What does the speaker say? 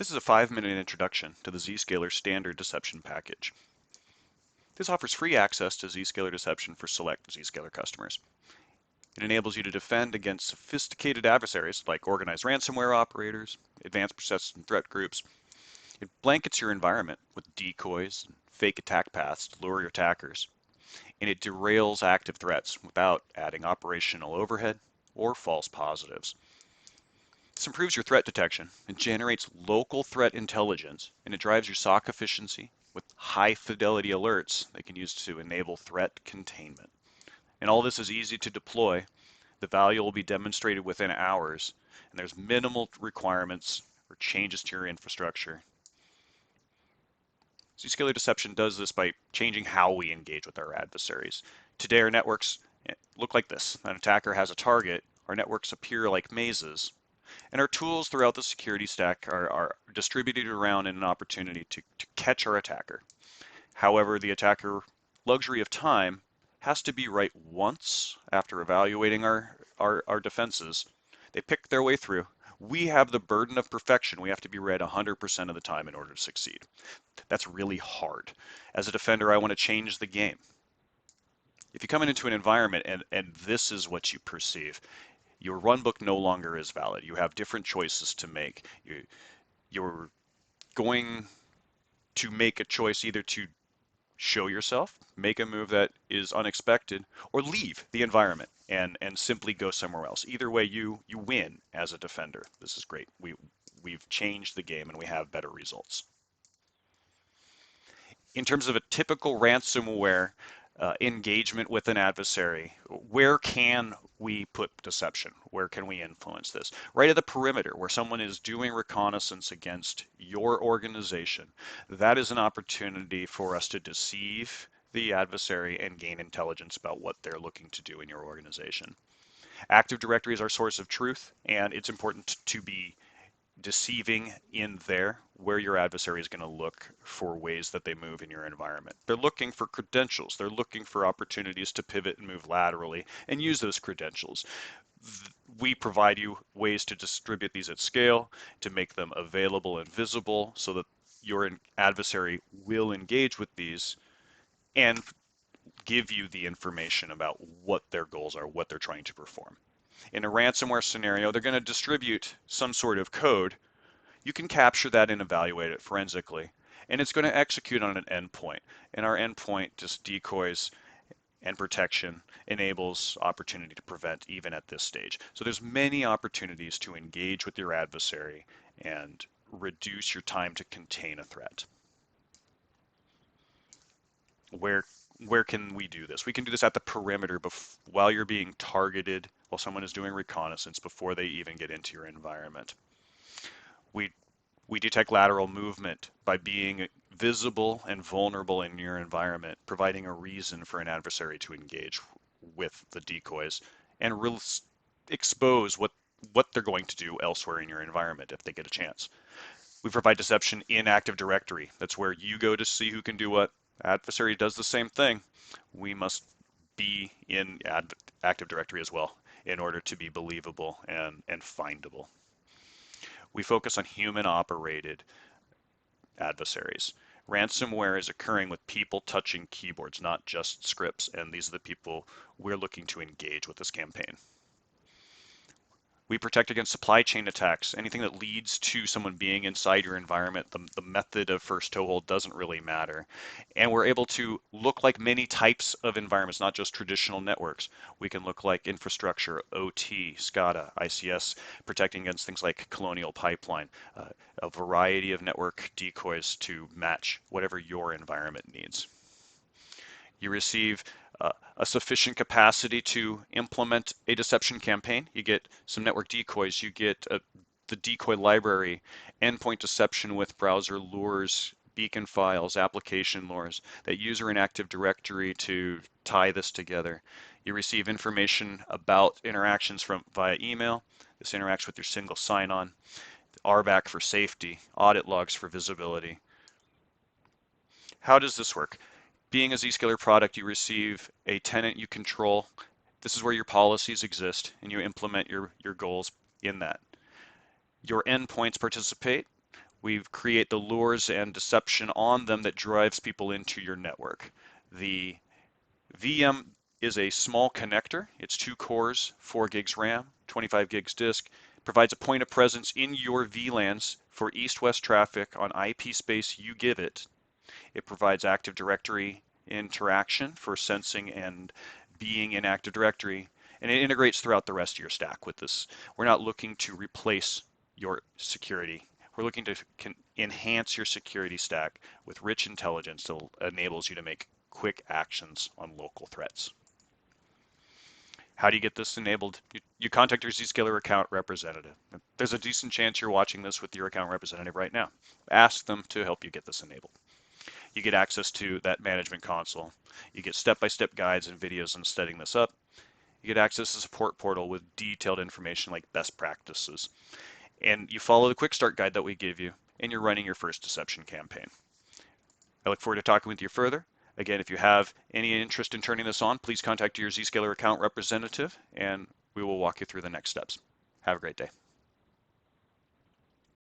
This is a 5-minute introduction to the Zscaler Standard Deception Package. This offers free access to Zscaler Deception for select Zscaler customers. It enables you to defend against sophisticated adversaries like organized ransomware operators, advanced persistent threat groups. It blankets your environment with decoys and fake attack paths to lure your attackers, and it derails active threats without adding operational overhead or false positives. This improves your threat detection. It generates local threat intelligence, and it drives your SOC efficiency with high fidelity alerts that can use to enable threat containment. And all this is easy to deploy. The value will be demonstrated within hours, and there's minimal requirements or changes to your infrastructure. Zscaler Deception does this by changing how we engage with our adversaries. Today our networks look like this. An attacker has a target. Our networks appear like mazes. And our tools throughout the security stack are distributed around in an opportunity to catch our attacker. However, the attacker luxury of time has to be right once after evaluating our defenses. They pick their way through. We have the burden of perfection. We have to be right 100% of the time in order to succeed. That's really hard. As a defender, I want to change the game. If you come into an environment and this is what you perceive, your runbook no longer is valid. You have different choices to make. You're going to make a choice either to show yourself, make a move that is unexpected, or leave the environment and simply go somewhere else. Either way, you win as a defender. This is great. We've changed the game and we have better results. In terms of a typical ransomware engagement with an adversary, where can we put deception? Where can we influence this? Right at the perimeter, where someone is doing reconnaissance against your organization. That is an opportunity for us to deceive the adversary and gain intelligence about what they're looking to do in your organization. Active Directory is our source of truth, and it's important to be deceiving in there where your adversary is going to look for ways that they move in your environment. They're looking for credentials. They're looking for opportunities to pivot and move laterally and use those credentials. We provide you ways to distribute these at scale, to make them available and visible so that your adversary will engage with these and give you the information about what their goals are, what they're trying to perform. In a ransomware scenario, they're going to distribute some sort of code. You can capture that and evaluate it forensically, and it's going to execute on an endpoint. And our endpoint just decoys and protection enables opportunity to prevent even at this stage. So there's many opportunities to engage with your adversary and reduce your time to contain a threat. Where can we do this? We can do this at the perimeter while you're being targeted, while someone is doing reconnaissance before they even get into your environment. We detect lateral movement by being visible and vulnerable in your environment, providing a reason for an adversary to engage with the decoys and expose what they're going to do elsewhere in your environment if they get a chance. We provide deception in Active Directory. That's where you go to see who can do what. Adversary does the same thing. We must be in Active Directory as well in order to be believable and findable. We focus on human-operated adversaries. Ransomware is occurring with people touching keyboards, not just scripts, and these are the people we're looking to engage with this campaign. We protect against supply chain attacks. Anything that leads to someone being inside your environment, the method of first toehold doesn't really matter. And we're able to look like many types of environments, not just traditional networks. We can look like infrastructure, OT, SCADA, ICS, protecting against things like Colonial Pipeline, a variety of network decoys to match whatever your environment needs. You receive a sufficient capacity to implement a deception campaign. You get some network decoys, you get the decoy library, endpoint deception with browser lures, beacon files, application lures, that user in Active Directory to tie this together. You receive information about interactions via email. This interacts with your single sign-on, RBAC for safety, audit logs for visibility. How does this work? Being a Zscaler product, you receive a tenant you control. This is where your policies exist, and you implement your goals in that. Your endpoints participate. We create the lures and deception on them that drives people into your network. The VM is a small connector. It's 2 cores, 4 gigs RAM, 25 gigs disk. Provides a point of presence in your VLANs for east-west traffic on IP space you give it. It provides Active Directory interaction for sensing and being in Active Directory, and it integrates throughout the rest of your stack with this. We're not looking to replace your security. We're looking to enhance your security stack with rich intelligence that enables you to make quick actions on local threats. How do you get this enabled? You contact your Zscaler account representative. There's a decent chance you're watching this with your account representative right now. Ask them to help you get this enabled. You get access to that management console. You get step-by-step guides and videos on setting this up. You get access to the support portal with detailed information like best practices. And you follow the quick start guide that we give you, and you're running your first deception campaign. I look forward to talking with you further. Again, if you have any interest in turning this on, please contact your Zscaler account representative, and we will walk you through the next steps. Have a great day.